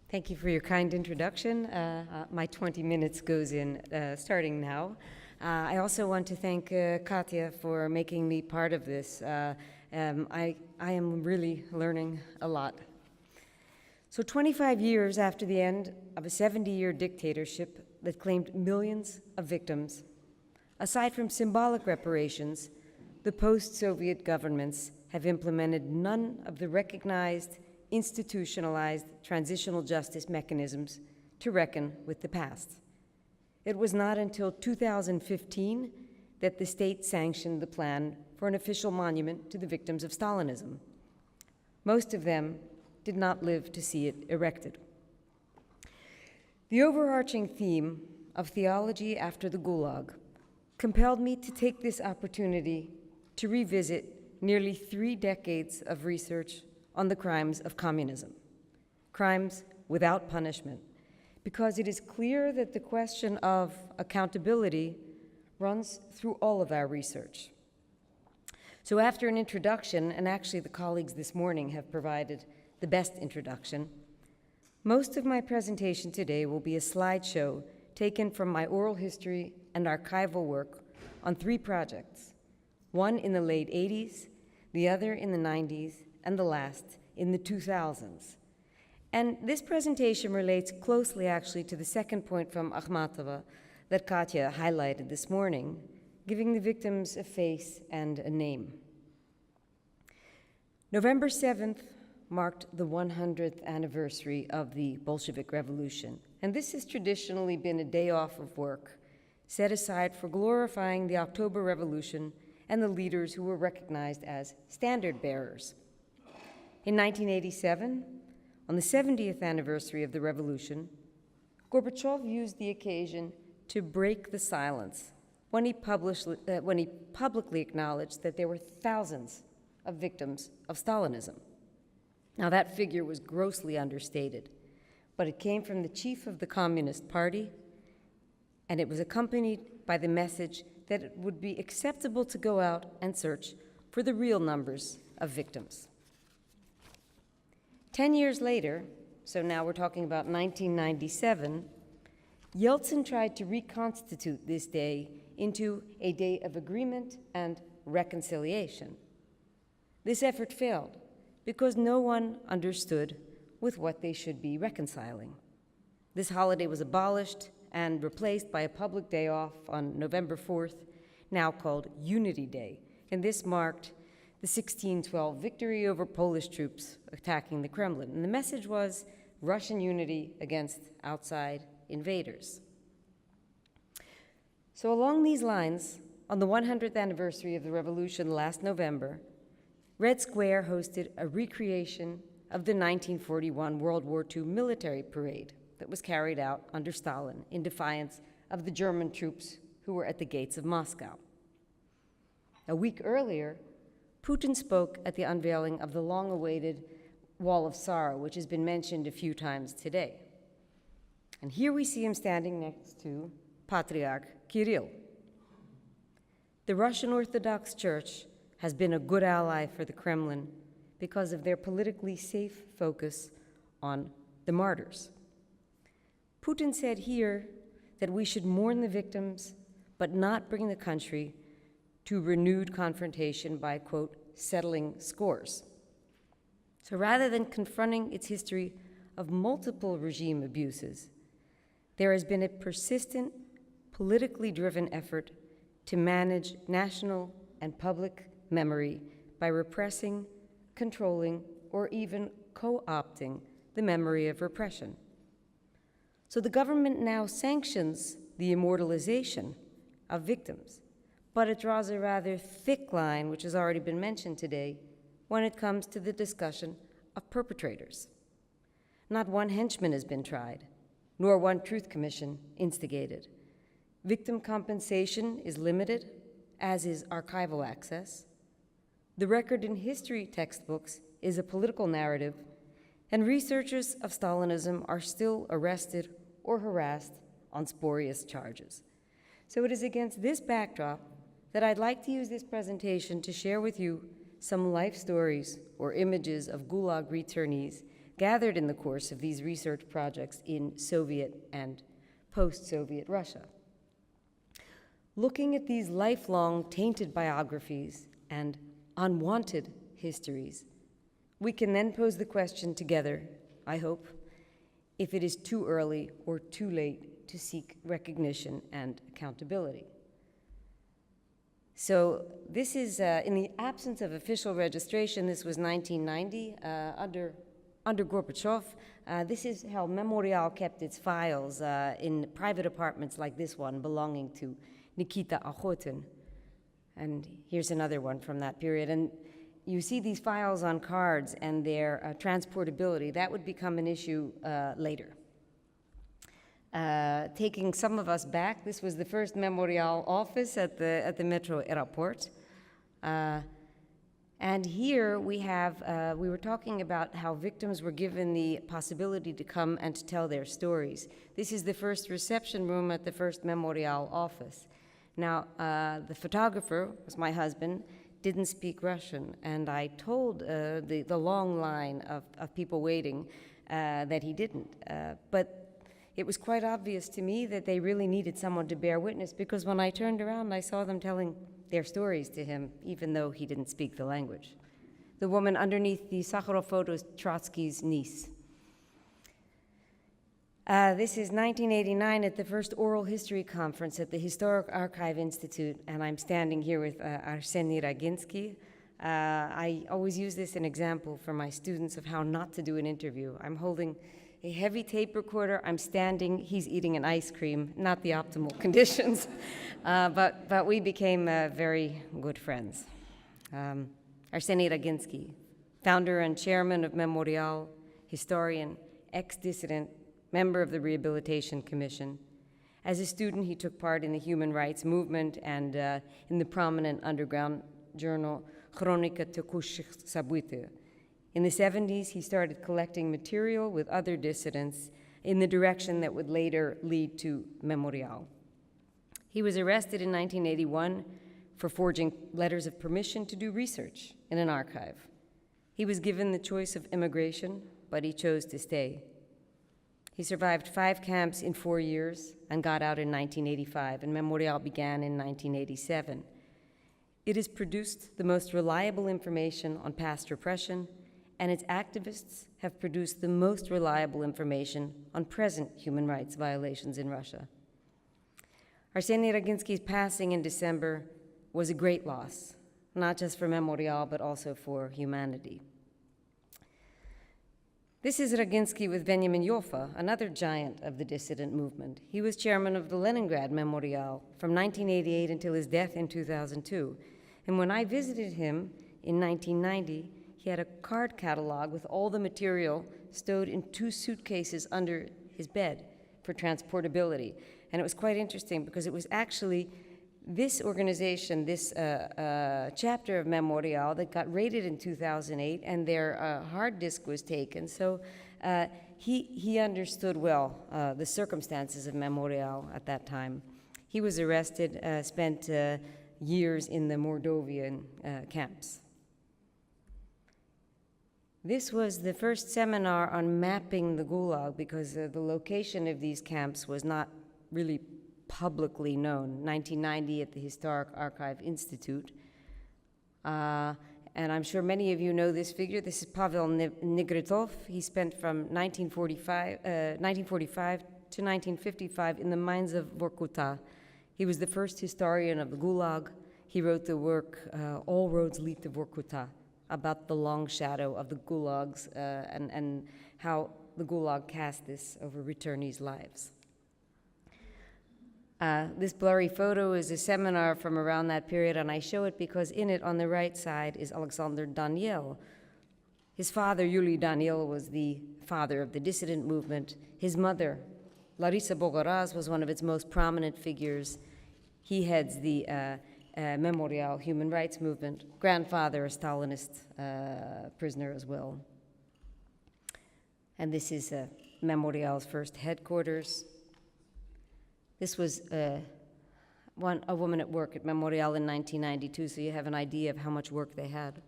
Thank you for your kind introduction. My 20 minutes goes in starting now. I also want to thank Katja for making me part of this. I am really learning a lot. So 25 years after the end of a 70-year dictatorship that claimed millions of victims, aside from symbolic reparations, the post-Soviet governments have implemented none of the recognized, institutionalized transitional justice mechanisms to reckon with the past. It was not until 2015 that the state sanctioned the plan for an official monument to the victims of Stalinism. Most of them did not live to see it erected. The overarching theme of theology after the Gulag compelled me to take this opportunity to revisit nearly 3 decades of research on the crimes of communism, crimes without punishment, because it is clear that the question of accountability runs through all of our research. So after an introduction, and actually the colleagues this morning have provided the best introduction, most of my presentation today will be a slideshow taken from my oral history and archival work on 3 projects, one in the late 80s, the other in the 90s, and the last in the 2000s. And this presentation relates closely actually to the second point from Akhmatova that Katja highlighted this morning, giving the victims a face and a name. November 7th marked the 100th anniversary of the Bolshevik Revolution, and this has traditionally been a day off of work, set aside for glorifying the October Revolution and the leaders who were recognized as standard bearers. In 1987, on the 70th anniversary of the revolution, Gorbachev used the occasion to break the silence when he publicly acknowledged that there were thousands of victims of Stalinism. Now, that figure was grossly understated, but it came from the chief of the Communist Party, and it was accompanied by the message that it would be acceptable to go out and search for the real numbers of victims. 10 years later, so now we're talking about 1997, Yeltsin tried to reconstitute this day into a day of agreement and reconciliation. This effort failed because no one understood with what they should be reconciling. This holiday was abolished and replaced by a public day off on November 4th, now called Unity Day, and this marked the 1612 victory over Polish troops attacking the Kremlin. And the message was Russian unity against outside invaders. So along these lines, on the 100th anniversary of the revolution last November, Red Square hosted a recreation of the 1941 World War II military parade that was carried out under Stalin in defiance of the German troops who were at the gates of Moscow. A week earlier, Putin spoke at the unveiling of the long-awaited Wall of Sorrow, which has been mentioned a few times today. And here we see him standing next to Patriarch Kirill. The Russian Orthodox Church has been a good ally for the Kremlin because of their politically safe focus on the martyrs. Putin said here that we should mourn the victims, but not bring the country to renewed confrontation by, quote, settling scores. So rather than confronting its history of multiple regime abuses, there has been a persistent, politically driven effort to manage national and public memory by repressing, controlling, or even co-opting the memory of repression. So the government now sanctions the immortalization of victims, but it draws a rather thick line, which has already been mentioned today, when it comes to the discussion of perpetrators. Not one henchman has been tried, nor one truth commission instigated. Victim compensation is limited, as is archival access. The record in history textbooks is a political narrative, and researchers of Stalinism are still arrested or harassed on spurious charges. So it is against this backdrop that I'd like to use this presentation to share with you some life stories or images of Gulag returnees gathered in the course of these research projects in Soviet and post-Soviet Russia. Looking at these lifelong tainted biographies and unwanted histories, we can then pose the question together, I hope, if it is too early or too late to seek recognition and accountability. So this is, in the absence of official registration, this was 1990, under Gorbachev. This is how Memorial kept its files in private apartments like this one belonging to Nikita Akhotin. And here's another one from that period. And you see these files on cards and their transportability. That would become an issue later. Taking some of us back, this was the first Memorial office at the Metro Airport. And here we have, we were talking about how victims were given the possibility to come and to tell their stories. This is the first reception room at the first Memorial office. Now, the photographer was my husband, didn't speak Russian, and I told the long line of people waiting that he didn't. But it was quite obvious to me that they really needed someone to bear witness, because when I turned around, I saw them telling their stories to him, even though he didn't speak the language. The woman underneath the Sakharov photo is Trotsky's niece. This is 1989 at the first oral history conference at the Historic Archive Institute, and I'm standing here with Arseny Raginsky. I always use this as an example for my students of how not to do an interview. I'm holding a heavy tape recorder, I'm standing, he's eating an ice cream, not the optimal conditions, but we became very good friends. Arseny Raginsky, founder and chairman of Memorial, historian, ex-dissident, member of the Rehabilitation Commission. As a student, he took part in the human rights movement and in the prominent underground journal Chronika Tekushchych Sabuty. In the 70s, he started collecting material with other dissidents in the direction that would later lead to Memorial. He was arrested in 1981 for forging letters of permission to do research in an archive. He was given the choice of immigration, but he chose to stay. He survived 5 camps in 4 years and got out in 1985, and Memorial began in 1987. It has produced the most reliable information on past repression, and its activists have produced the most reliable information on present human rights violations in Russia. Arseny Raginsky's passing in December was a great loss, not just for Memorial, but also for humanity. This is Raginsky with Benjamin Yofa, another giant of the dissident movement. He was chairman of the Leningrad Memorial from 1988 until his death in 2002. And when I visited him in 1990, he had a card catalog with all the material stowed in 2 suitcases under his bed for transportability. And it was quite interesting because it was actually this organization, this chapter of Memorial that got raided in 2008, and their hard disk was taken. So he understood well the circumstances of Memorial at that time. He was arrested, spent years in the Mordovian camps. This was the first seminar on mapping the Gulag because the location of these camps was not really publicly known. 1990 at the Historic Archive Institute. And I'm sure many of you know this figure. This is Pavel Negritov. He spent from 1945 to 1955 in the mines of Vorkuta. He was the first historian of the Gulag. He wrote the work, All Roads Lead to Vorkuta, about the long shadow of the gulags and how the Gulag cast this over returnees' lives. This blurry photo is a seminar from around that period, and I show it because in it, on the right side, is Alexander Daniel. His father, Yuli Daniel, was the father of the dissident movement. His mother, Larisa Bogoraz, was one of its most prominent figures. He heads the Memorial human rights movement. Grandfather, a Stalinist prisoner as well. And this is Memorial's first headquarters. This was a woman at work at Memorial in 1992, so you have an idea of how much work they had.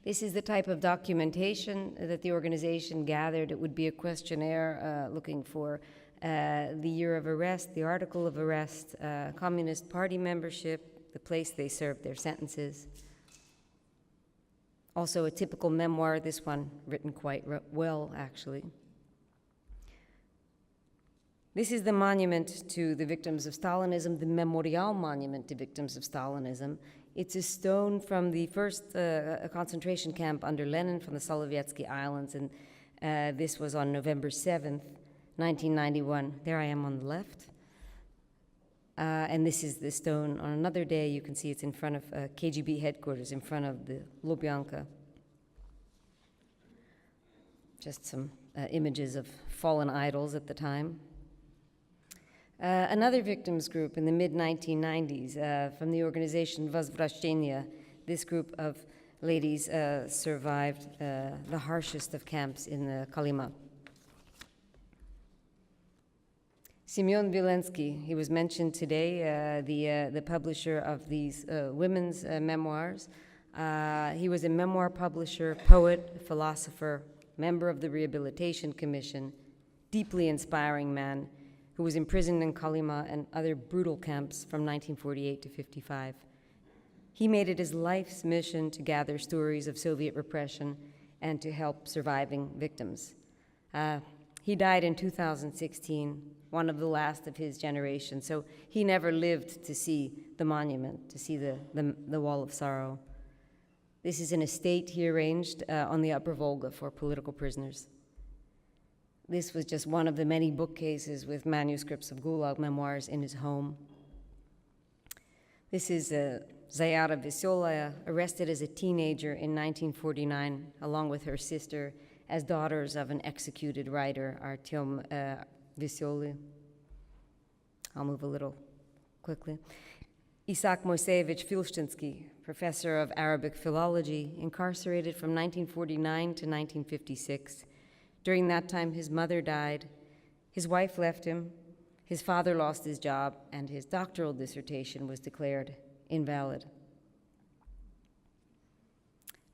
This is the type of documentation that the organization gathered. It would be a questionnaire looking for the year of arrest, the article of arrest, Communist Party membership, the place they served their sentences. Also a typical memoir, this one written quite well, actually. This is the monument to the victims of Stalinism, the Memorial Monument to Victims of Stalinism. It's a stone from the first concentration camp under Lenin from the Solovetsky Islands, and this was on November 7th, 1991. There I am on the left. And this is the stone. On another day, you can see it's in front of KGB headquarters, in front of the Lubyanka. Just some images of fallen idols at the time. Another victims group in the mid-1990s from the organization Возвращение. This group of ladies survived the harshest of camps in the Kolyma. Semyon Vilensky, he was mentioned today, the publisher of these women's memoirs. He was a memoir publisher, poet, philosopher, member of the Rehabilitation Commission, deeply inspiring man, who was imprisoned in Kolyma and other brutal camps from 1948 to 55. He made it his life's mission to gather stories of Soviet repression and to help surviving victims. He died in 2016, one of the last of his generation, so he never lived to see the monument, to see the Wall of Sorrow. This is an estate he arranged on the Upper Volga for political prisoners. This was just one of the many bookcases with manuscripts of Gulag memoirs in his home. This is Zayara Veselaya, arrested as a teenager in 1949, along with her sister, as daughters of an executed writer, Artyom Veselý. I'll move a little quickly. Isaac Moiseyevich Filshtinsky, professor of Arabic philology, incarcerated from 1949 to 1956. During that time, his mother died, his wife left him, his father lost his job, and his doctoral dissertation was declared invalid.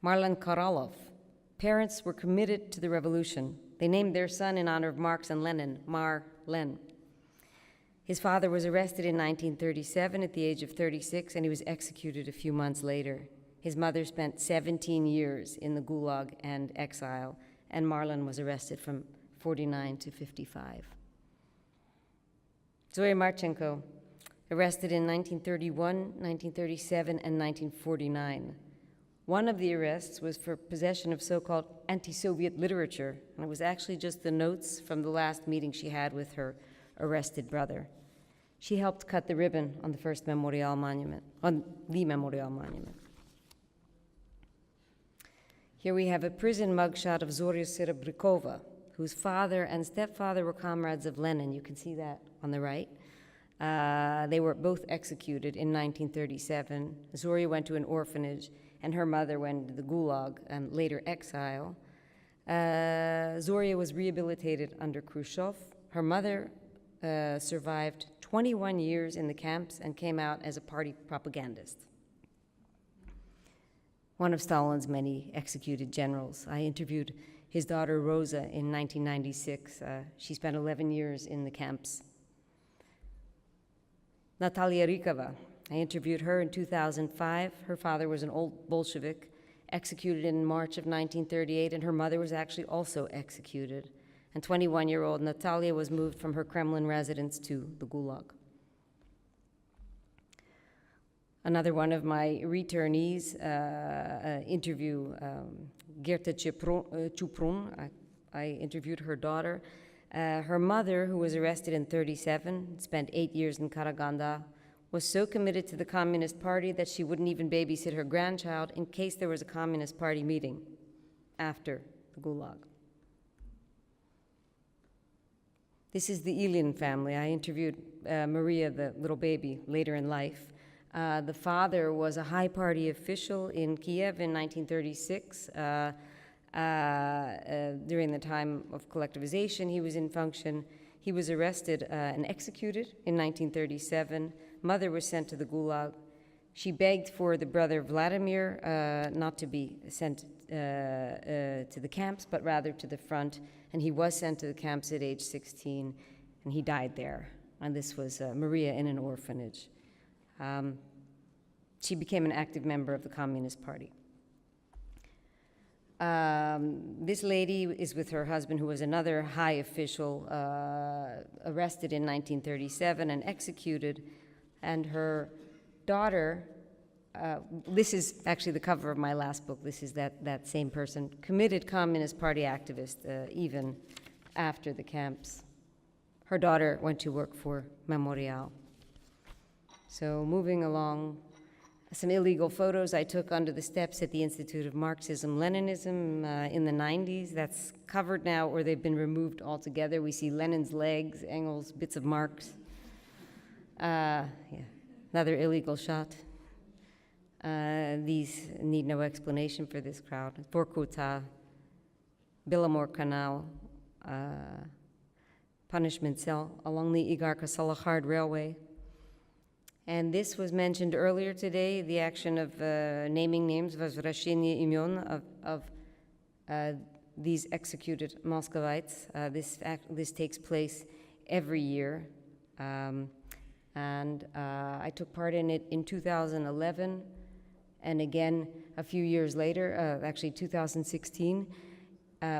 Marlen Korolov. Parents were committed to the revolution. They named their son in honor of Marx and Lenin, Mar-Len. His father was arrested in 1937 at the age of 36, and he was executed a few months later. His mother spent 17 years in the Gulag and exile, and Marlen was arrested from 49 to 55. Zoya Marchenko, arrested in 1931, 1937, and 1949. One of the arrests was for possession of so-called anti-Soviet literature, and it was actually just the notes from the last meeting she had with her arrested brother. She helped cut the ribbon on the first Memorial Monument, on the Memorial Monument. Here we have a prison mugshot of Zorya Serebrikova, whose father and stepfather were comrades of Lenin. You can see that on the right. They were both executed in 1937. Zorya went to an orphanage, and her mother went to the Gulag and later exile. Zorya was rehabilitated under Khrushchev. Her mother survived 21 years in the camps and came out as a party propagandist. One of Stalin's many executed generals. I interviewed his daughter Rosa in 1996. She spent 11 years in the camps. Natalia Rykova. I interviewed her in 2005. Her father was an old Bolshevik, executed in March of 1938, and her mother was actually also executed. And 21-year-old Natalia was moved from her Kremlin residence to the Gulag. Another one of my returnees interview, Gerta Chuprun. I interviewed her daughter. Her mother, who was arrested in 1937, spent 8 years in Karaganda, was so committed to the Communist Party that she wouldn't even babysit her grandchild in case there was a Communist Party meeting after the Gulag. This is the Ilyin family. I interviewed Maria, the little baby, later in life. The father was a high party official in Kiev in 1936. During the time of collectivization, he was in function. He was arrested and executed in 1937. Mother was sent to the Gulag. She begged for the brother Vladimir not to be sent to the camps, but rather to the front. And he was sent to the camps at age 16, and he died there. And this was Maria in an orphanage. She became an active member of the Communist Party. This lady is with her husband, who was another high official, arrested in 1937 and executed. And her daughter, this is actually the cover of my last book. This is that same person, committed Communist Party activist even after the camps. Her daughter went to work for Memorial. So moving along, some illegal photos I took under the steps at the Institute of Marxism-Leninism in the 90s. That's covered now, or they've been removed altogether. We see Lenin's legs, Engels, bits of Marx. Yeah, another illegal shot. These need no explanation for this crowd. Vorkuta, Billamore Canal, punishment cell along the Igarka-Salahard Railway. And this was mentioned earlier today, the action of naming names, Возвращение имен, of these executed Muscovites. This takes place every year. And I took part in it in 2011, and again a few years later, actually 2016.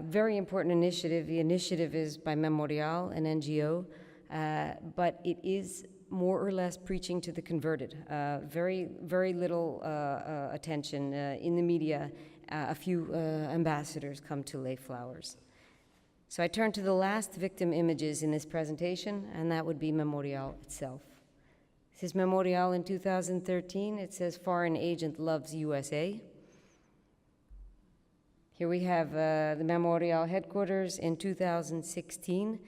Very important initiative. The initiative is by Memorial, an NGO, but it is more or less preaching to the converted. Very little attention in the media. A few ambassadors come to lay flowers. So I turn to the last victim images in this presentation, and that would be Memorial itself. This is Memorial in 2013. It says, "Foreign agent loves USA." Here we have the Memorial headquarters in 2016.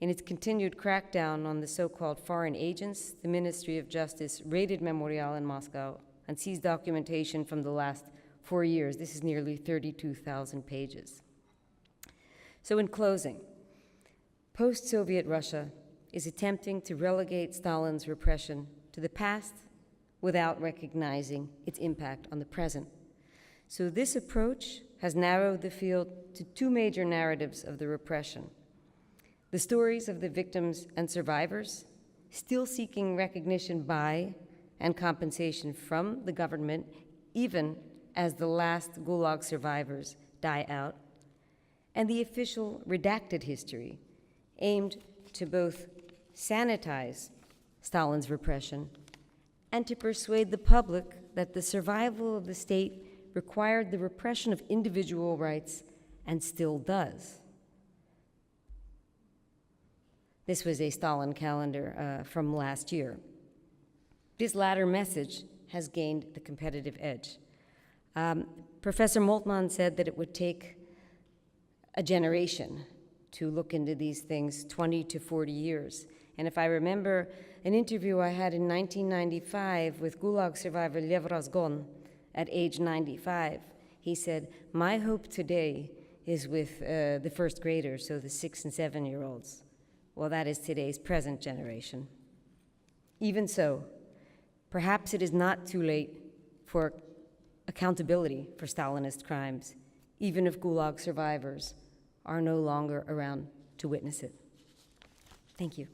In its continued crackdown on the so-called foreign agents, the Ministry of Justice raided Memorial in Moscow and seized documentation from the last 4 years. This is nearly 32,000 pages. So in closing, post-Soviet Russia is attempting to relegate Stalin's repression to the past without recognizing its impact on the present. So this approach has narrowed the field to two major narratives of the repression: the stories of the victims and survivors, still seeking recognition by and compensation from the government, even as the last Gulag survivors die out, and the official redacted history, aimed to both sanitize Stalin's repression and to persuade the public that the survival of the state required the repression of individual rights and still does. This was a Stalin calendar from last year. This latter message has gained the competitive edge. Professor Moltmann said that it would take a generation to look into these things, 20 to 40 years. And if I remember an interview I had in 1995 with Gulag survivor Lev Razgon at age 95, he said, "My hope today is with the first graders, so the 6 and 7-year-olds. Well, that is today's present generation. Even so, perhaps it is not too late for accountability for Stalinist crimes, even if Gulag survivors are no longer around to witness it." Thank you.